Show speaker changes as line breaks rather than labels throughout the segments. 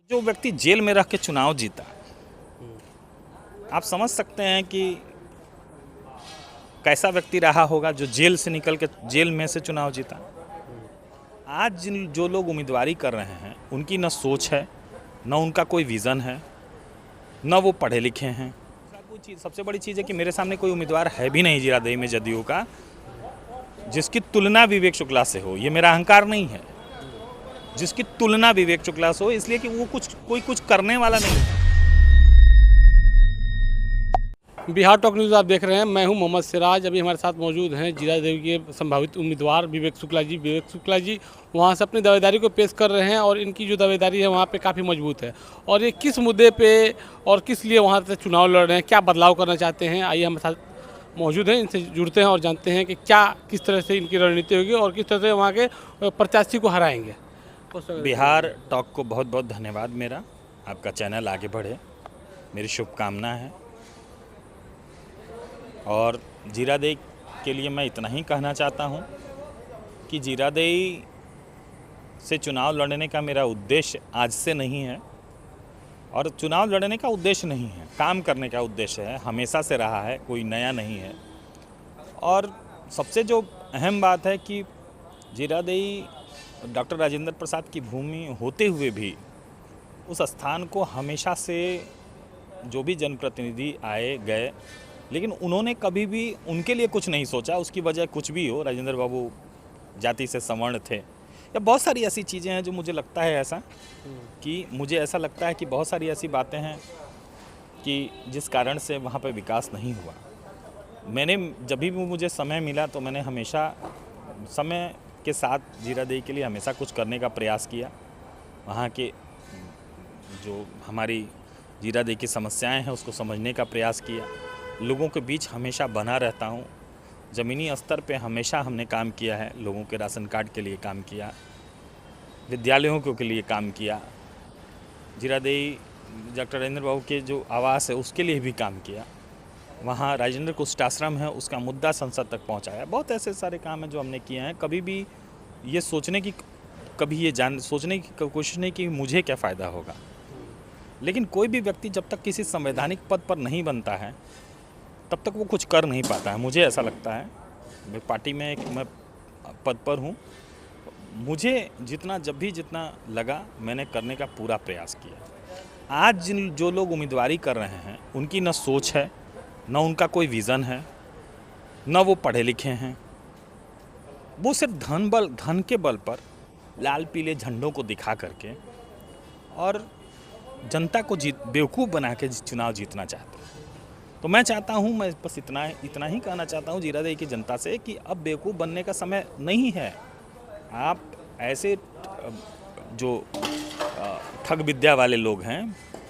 जो व्यक्ति जेल में रह के चुनाव जीता, आप समझ सकते हैं कि कैसा व्यक्ति रहा होगा जो जेल से निकल के जेल में से चुनाव जीता। आज जो लोग उम्मीदवारी कर रहे हैं उनकी न सोच है, न उनका कोई विज़न है, न वो पढ़े लिखे हैं। कोई चीज़ सबसे बड़ी चीज़ है कि मेरे सामने कोई उम्मीदवार है भी नहीं जीरादेई में जदयू का जिसकी तुलना विवेक शुक्ला से हो। ये मेरा अहंकार नहीं है, जिसकी तुलना विवेक शुक्ला से हो, इसलिए कि वो कोई कुछ करने वाला नहीं है।
बिहार टॉक न्यूज़ आप देख रहे हैं। मैं हूं मोहम्मद सिराज। अभी हमारे साथ मौजूद हैं जीरादेई के संभावित उम्मीदवार विवेक शुक्ला जी वहां से अपनी दावेदारी को पेश कर रहे हैं और इनकी जो दावेदारी है वहां पे काफ़ी मजबूत है। और ये किस मुद्दे पे और किस लिए वहां से चुनाव लड़ रहे हैं, क्या बदलाव करना चाहते हैं, आइए हमारे साथ मौजूद हैं, इनसे जुड़ते हैं और जानते हैं कि क्या किस तरह से इनकी रणनीति होगी और किस तरह से वहाँ के प्रत्याशी को हराएंगे।
बिहार टॉक को बहुत बहुत धन्यवाद। मेरा आपका चैनल आगे बढ़े, मेरी शुभकामना है। और जीरादेई के लिए मैं इतना ही कहना चाहता हूं कि जीरादेई से चुनाव लड़ने का मेरा उद्देश्य आज से नहीं है और चुनाव लड़ने का उद्देश्य नहीं है, काम करने का उद्देश्य है, हमेशा से रहा है, कोई नया नहीं है। और सबसे जो अहम बात है कि जीरादेई डॉक्टर राजेंद्र प्रसाद की भूमि होते हुए भी उस स्थान को हमेशा से जो भी जनप्रतिनिधि आए गए, लेकिन उन्होंने कभी भी उनके लिए कुछ नहीं सोचा। उसकी वजह कुछ भी हो, राजेंद्र बाबू जाति से सवर्ण थे या बहुत सारी ऐसी चीज़ें हैं जो मुझे लगता है ऐसा कि मुझे ऐसा लगता है कि बहुत सारी ऐसी बातें हैं कि जिस कारण से वहाँ पे विकास नहीं हुआ। मैंने जब भी मुझे समय मिला तो मैंने हमेशा समय के साथ जीरादेई के लिए हमेशा कुछ करने का प्रयास किया। वहाँ के जो हमारी जीरादेई की समस्याएं हैं उसको समझने का प्रयास किया। लोगों के बीच हमेशा बना रहता हूँ। ज़मीनी स्तर पे हमेशा हमने काम किया है, लोगों के राशन कार्ड के लिए काम किया, विद्यालयों के लिए काम किया, जीरादेई डॉक्टर राजेंद्र बाबू के जो आवास है उसके लिए भी काम किया। वहाँ राजेंद्र कुष्ठाश्रम है उसका मुद्दा संसद तक पहुँचाया। बहुत ऐसे सारे काम हैं जो हमने किए हैं। कभी भी ये सोचने की सोचने की कोशिश नहीं कि मुझे क्या फ़ायदा होगा। लेकिन कोई भी व्यक्ति जब तक किसी संवैधानिक पद पर नहीं बनता है तब तक वो कुछ कर नहीं पाता है। मुझे ऐसा लगता है, मैं पार्टी में मैं पद पर हूँ, मुझे जितना लगा मैंने करने का पूरा प्रयास किया। आज जो लोग उम्मीदवारी कर रहे हैं उनकी न सोच है, न उनका कोई विज़न है, न वो पढ़े लिखे हैं। वो सिर्फ धन के बल पर लाल पीले झंडों को दिखा करके और जनता को बेवकूफ़ बना के चुनाव जीतना चाहते हैं। तो मैं चाहता हूं, मैं बस इतना ही कहना चाहता हूं जीरादेई की जनता से कि अब बेवकूफ़ बनने का समय नहीं है। आप ऐसे जो ठग विद्या वाले लोग हैं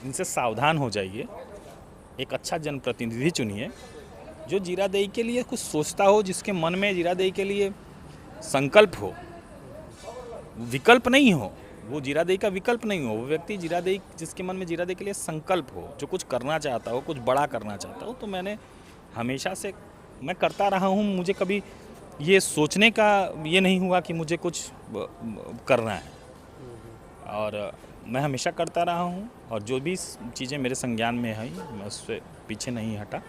इनसे सावधान हो जाइए। एक अच्छा जनप्रतिनिधि चुनिए जो जीरादेई के लिए कुछ सोचता हो, जिसके मन में जीरादेई के लिए संकल्प हो, विकल्प नहीं हो। वो जीरादेई का विकल्प नहीं हो, वो व्यक्ति जीरादेई जिसके मन में जीरादेई के लिए संकल्प हो, जो कुछ करना चाहता हो, कुछ बड़ा करना चाहता हो। तो मैंने हमेशा से मैं करता रहा हूँ। मुझे कभी ये सोचने का ये नहीं हुआ कि मुझे कुछ करना है, और मैं हमेशा करता रहा हूँ और जो भी चीज़ें मेरे संज्ञान में आई मैं उससे पीछे नहीं हटा।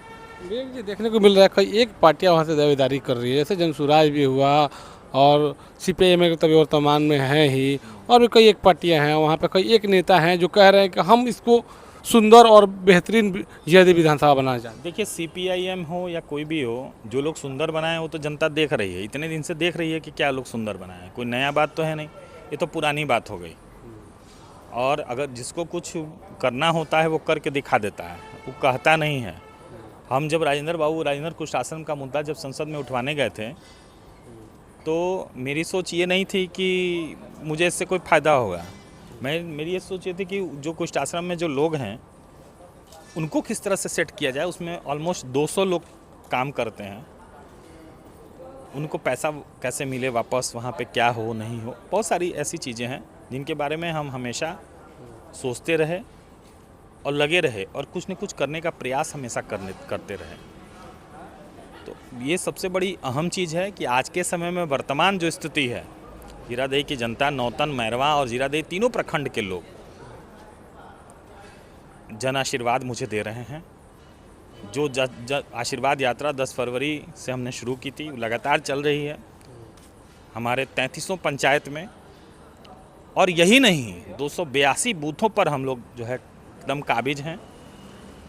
विवेक जी, देखने को मिल रहा है कई एक पार्टियां वहाँ से दावेदारी कर रही है, जैसे जनसुराज भी हुआ और CPIM के तभी वर्तमान में है ही, और भी कई एक पार्टियां हैं वहाँ पे, कई एक नेता हैं जो कह रहे हैं कि हम इसको सुंदर और बेहतरीन जीरादेई विधानसभा बनाना चाहते हैं।
देखिए, CPIM हो या कोई भी हो, जो लोग सुंदर बनाए वो तो जनता देख रही है, इतने दिन से देख रही है कि क्या लोग सुंदर बनाए हैं। कोई नया बात तो है नहीं, ये तो पुरानी बात हो गई। और अगर जिसको कुछ करना होता है वो करके दिखा देता है, वो कहता नहीं है। हम जब राजेंद्र कुष्ठाश्रम का मुद्दा जब संसद में उठवाने गए थे तो मेरी सोच ये नहीं थी कि मुझे इससे कोई फ़ायदा होगा। मेरी ये सोच ये थी कि जो कुष्ठाश्रम में जो लोग हैं उनको किस तरह से सेट किया जाए। उसमें ऑलमोस्ट 200 लोग काम करते हैं, उनको पैसा कैसे मिले वापस, वहाँ पे क्या हो नहीं हो, बहुत सारी ऐसी चीज़ें हैं जिनके बारे में हम हमेशा सोचते रहे और लगे रहे और कुछ न कुछ करने का प्रयास हमेशा करते रहे। तो ये सबसे बड़ी अहम चीज़ है कि आज के समय में वर्तमान जो स्थिति है, जीरादेई की जनता, नौतन, मैरवा और जीरादेई तीनों प्रखंड के लोग जन आशीर्वाद मुझे दे रहे हैं। जो आशीर्वाद यात्रा 10 फरवरी से हमने शुरू की थी, लगातार चल रही है हमारे 3300 पंचायत में। और यही नहीं, 282 बूथों पर हम लोग जो है एकदम काबिज हैं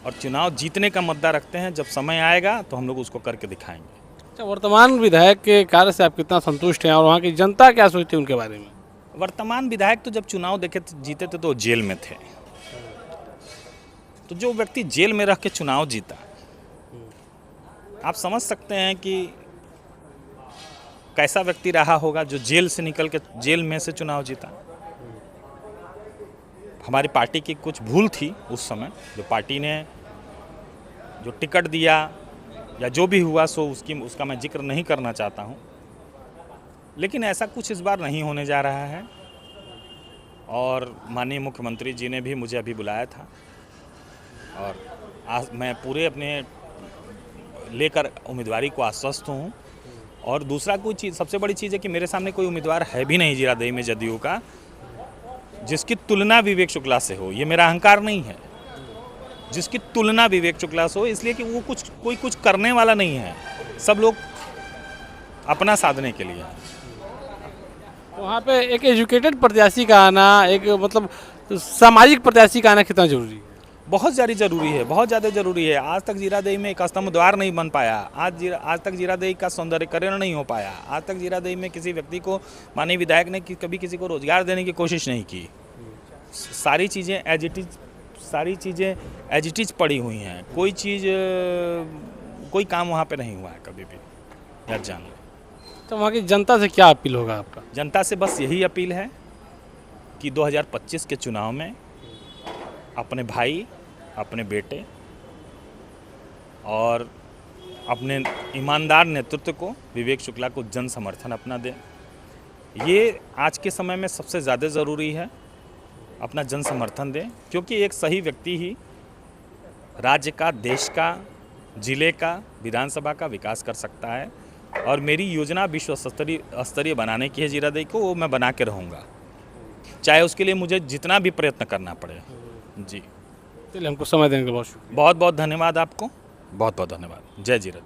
और चुनाव जीतने का मुद्दा रखते हैं। जब समय आएगा तो हम लोग उसको करके दिखाएंगे।
अच्छा, वर्तमान विधायक के कार्य से आप कितना संतुष्ट हैं और वहाँ की जनता क्या सोचती है उनके बारे में?
वर्तमान विधायक तो जब चुनाव जीते थे तो जेल में थे। तो जो व्यक्ति जेल में रह के चुनाव जीता, आप समझ सकते हैं कि कैसा व्यक्ति रहा होगा जो जेल से निकल के जेल में से चुनाव जीता। हमारी पार्टी की कुछ भूल थी उस समय, जो पार्टी ने जो टिकट दिया या जो भी हुआ सो उसका मैं जिक्र नहीं करना चाहता हूं, लेकिन ऐसा कुछ इस बार नहीं होने जा रहा है। और माननीय मुख्यमंत्री जी ने भी मुझे अभी बुलाया था और आज मैं पूरे अपने लेकर उम्मीदवारी को आश्वस्त हूँ। और दूसरा कोई चीज़, सबसे बड़ी चीज़ है कि मेरे सामने कोई उम्मीदवार है भी नहीं जीरादेई में जदयू का जिसकी तुलना विवेक शुक्ला से हो। ये मेरा अहंकार नहीं है, जिसकी तुलना विवेक शुक्ला से हो, इसलिए कि वो कोई कुछ करने वाला नहीं है। सब लोग अपना साधने के लिए।
वहाँ पे एक एजुकेटेड प्रत्याशी का आना, एक मतलब सामाजिक प्रत्याशी का आना कितना जरूरी है?
बहुत ज़्यादा ज़रूरी है, बहुत ज़्यादा ज़रूरी है। आज तक जीरादेई में एक स्तंभ द्वार नहीं बन पाया। आज तक जीरादेई का सौंदर्यीकरण नहीं हो पाया। आज तक जीरादेई में किसी व्यक्ति को, माननीय विधायक ने कभी किसी को रोजगार देने की कोशिश नहीं की। सारी चीज़ें एज इट इज पड़ी हुई हैं। कोई काम वहाँ पे नहीं हुआ है कभी भी, याद जान लो।
तो वहाँ की जनता से क्या अपील होगा आपका?
जनता से बस यही अपील है कि 2025 के चुनाव में अपने भाई, अपने बेटे और अपने ईमानदार नेतृत्व को, विवेक शुक्ला को जन समर्थन अपना दें। ये आज के समय में सबसे ज़्यादा ज़रूरी है, अपना जन समर्थन दें, क्योंकि एक सही व्यक्ति ही राज्य का, देश का, जिले का, विधानसभा का विकास कर सकता है। और मेरी योजना विश्व स्तरीय बनाने की है जीरादेई को, वो मैं बना के रहूँगा, चाहे उसके लिए मुझे जितना भी प्रयत्न करना पड़े। जी,
चलिए, हमको समय देने के लिए बहुत शुक्रिया।
बहुत बहुत धन्यवाद आपको, बहुत बहुत धन्यवाद। जय जीरादेई।